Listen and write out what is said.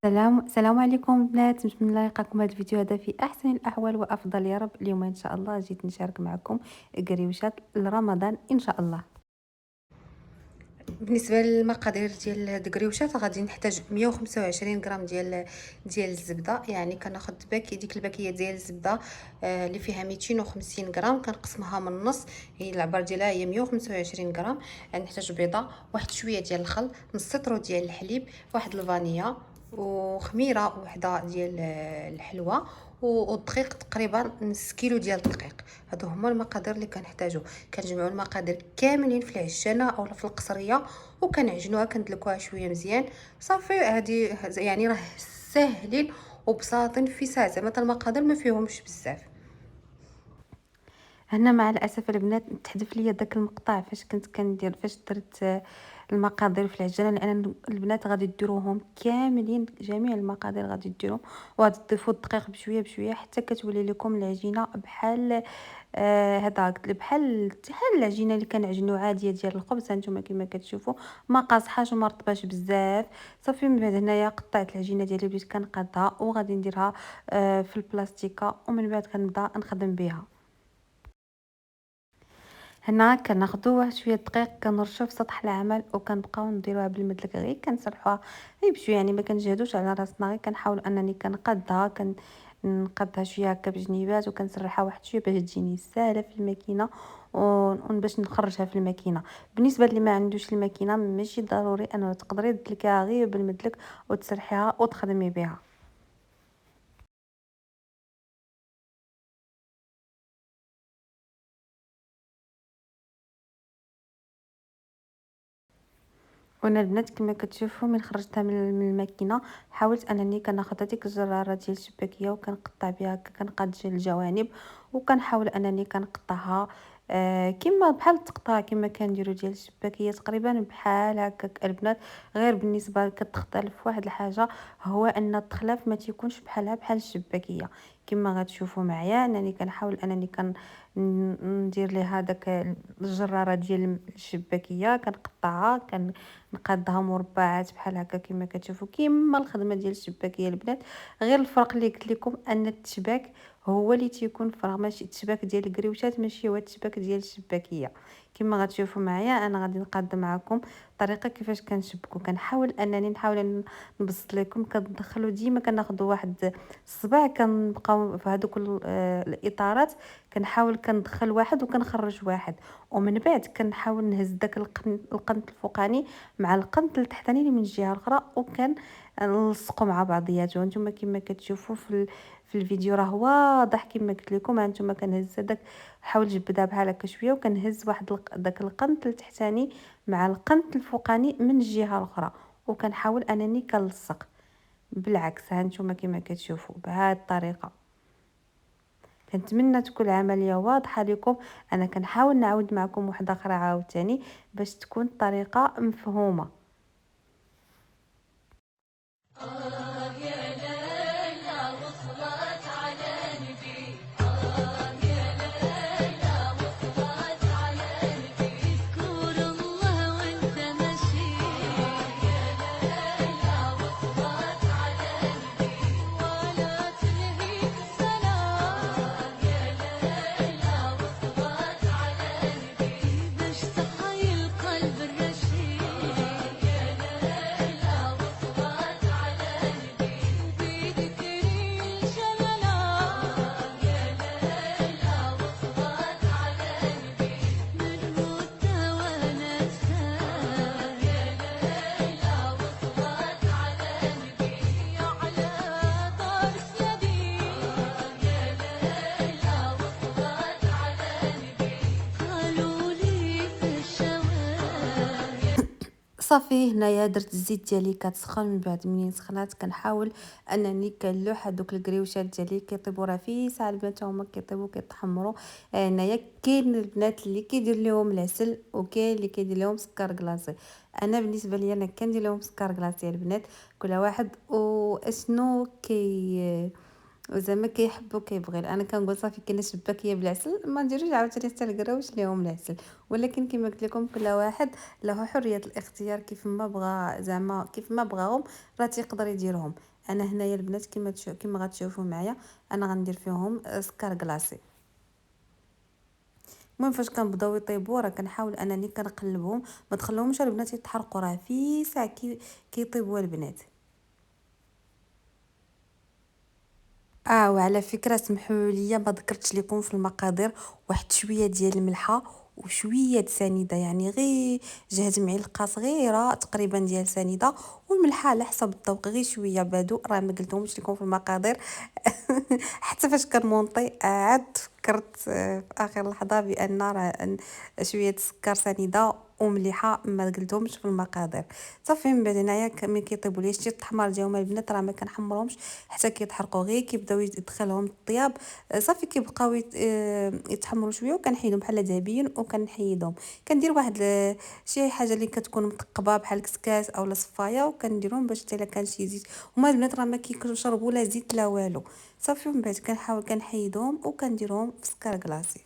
السلام عليكم بنات، نتمنى الله يلقاكم هذا الفيديو هذا في احسن الاحوال وافضل يا رب. اليوم ان شاء الله جيت نشارك معكم قريوشات لرمضان ان شاء الله. بالنسبه للمقادير ديال هاد القريوشات غادي نحتاج 125 غرام ديال الزبده، يعني كناخذ ديك الباكيه ديال الزبده اللي فيها 250 غرام، كنقسمها من النص، هي العبار ديالها هي 125 غرام. نحتاج بيضه، واحد شويه ديال الخل، نص لتر ديال الحليب، واحد الفانيلا، وخميره وحده ديال الحلوى، والدقيق تقريبا نص كيلو ديال الدقيق. هادو هما المقادير اللي كنحتاجو. كنجمعوا المقادير كاملين في العجانه اولا في القصريه وكنعجنوها، كندلكوها شويه مزيان صافي. هادي يعني راه ساهلين وبساطين في ساعه، زعما المقادير ما فيهمش بزاف. هنا مع الاسف البنات تحذف ليا داك المقطع فاش كنت كندير، فاش درت المقادير في العجانه، لان البنات غادي ديروهم كاملين، جميع المقادير غادي ديروهم وغادي تضيفوا الدقيق بشويه بشويه حتى كتولي لكم العجينه بحال هذاك، بحال العجينه اللي كنعجنوا عاديه ديال الخبز. هانتوما كما كتشوفوا ما قاصحاش وما رطباش بزاف صافي. من بعد هنايا قطعت العجينه ديالي، بديت كنقادها وغادي نديرها في البلاستيكه، ومن بعد كنبدا نخدم بها. هنا كناخدو واحد شويه دقيق كنرشوه في سطح العمل، وكنبقاو نديروها بالمدلك، غير كنسرحوها غير بشويه، يعني ما كنجهدوش على راسنا، غير كنحاول انني كنقادها، نقادها شويه هكا بجنيبات وكنسرحها واحد شويه باش تجيني ساهله في الماكينه باش نخرجها في الماكينه. بالنسبه اللي ما عندوش الماكينه ماشي ضروري انه تقدري تدلكيها غير بالمدلك وتسرحيها وتخدمي بها. وانا البنات كما كتشوفوا من خرجتها من الماكينه، حاولت انني كناخذ هذيك الجراره ديال الشباكيه وكنقطع بها هكا، كنقاد الجوانب وكنحاول انني كنقطعها كما بحال التقطاع كما كنديروا ديال الشباكيه تقريبا بحال هكاك البنات. غير بالنسبه كتختلف واحد الحاجه، هو ان التخلاف ما تيكونش بحال الشباكيه. كما غتشوفوا معايا انني كنحاول انني ندير ليها داك الجراره ديال الشباكيه، كنقطعها نقادها مربعات بحال هكا كما كتشوفوا، كيما الخدمه ديال الشباكيه البنات. غير الفرق اللي قلت لكم ان التشباك هو اللي تيكون فرق، ماشي التشباك ديال الكريوشات ماشي هو التشباك ديال الشباكيه. كما غتشوفوا معايا انا غادي نقاد معكم الطريقه كيفاش كنشبكو. كنحاول انني نبسط لكم. كندخلوا ديما كناخذوا واحد الصباع، كنبقاو في هذوك الاطارات، كنحاول كندخل واحد وكنخرج واحد، ومن بعد كنحاول نهز داك القنت الفوقاني مع القنت التحتاني اللي من الجهه الاخرى، وكان نلصقوا مع بعضياتهم. هانتوما كما كتشوفوا في الفيديو راه واضح كما قلت لكم. هانتوما كنهز داك، حاول جبدها بحال هكا شويه، وكنهز واحد داك القنت التحتاني مع القنت الفوقاني من الجهه الاخرى، وكنحاول انني كنلصق بالعكس. هانتوما كما كتشوفوا بهذه الطريقه. كنتمنى تكون العمليه واضحه لكم. انا كنحاول نعاود معكم واحده اخرى عاوتاني باش تكون الطريقه مفهومه. صافي هنايا درت الزيت ديالي كتسخن. من بعد منين سخنات كنحاول انني كنلوح هذوك الكريوشات ديالي كيطيبوا راه في ساعه البنات هما كيطيبوا كيتحمروا. هنايا كاين البنات اللي كيدير لهم العسل وكاين اللي كيدير لهم سكر كلاصي. انا بالنسبه لي انا كندير لهم سكر كلاصي البنات، كل واحد واشنو زعما كيحب وكيبغي. انا كنقول صافي كاينه شباكيه بالعسل، ما نديروش عاوتاني حتى الكراوش ليهم العسل. ولكن كما قلت لكم كل واحد له حريه الاختيار كيف ما بغى، زعما كيف ما بغاهم راه تيقدر يديرهم. انا هنايا البنات كما غتشوفوا معايا انا غندير فيهم سكر كلاصي. المهم فاش كنبداو يطيبوا راه كنحاول انني كنقلبهم، ما تخليهمش البنات يتحرقوا، راه في ساعه كيطيبوا البنات. وعلى فكرة سمحوا لي ما ذكرتش لكم في المقادير، واحد شوية ديال الملحة وشوية د سنيدة، يعني غير جهد معلقة صغيرة تقريبا ديال سنيدة، والملحة على حسب الذوق غير شوية بادو، راه ما قلتهمش لكم في المقادير. حتى فاش كنمونطي عاد فكرت في اخر لحظة بان راه شوية سكر سنيدة ومليحه ما قلتهمش في المقادير. صافي من بعد هنايا ملي كيطيبوا لي شتي التحمر ديالهم البنات راه ما كنحمرهمش حتى كيتحرقوا، غير كيبداو يدخلهم الطياب صافي كيبقاو يتحمروا شويه وكنحيدهم بحال ذهبيين وكنحيدهم. كندير واحد شي حاجه اللي كتكون مثقبه بحال كسكاس اولا صفايه وكنديرهم باش حتى الا كان شي زيت، هما البنات راه ما كيشربوا لا زيت لا والو. صافي ومن بعد كنحاول كنحيدهم وكنديرهم في سكر كلاصي.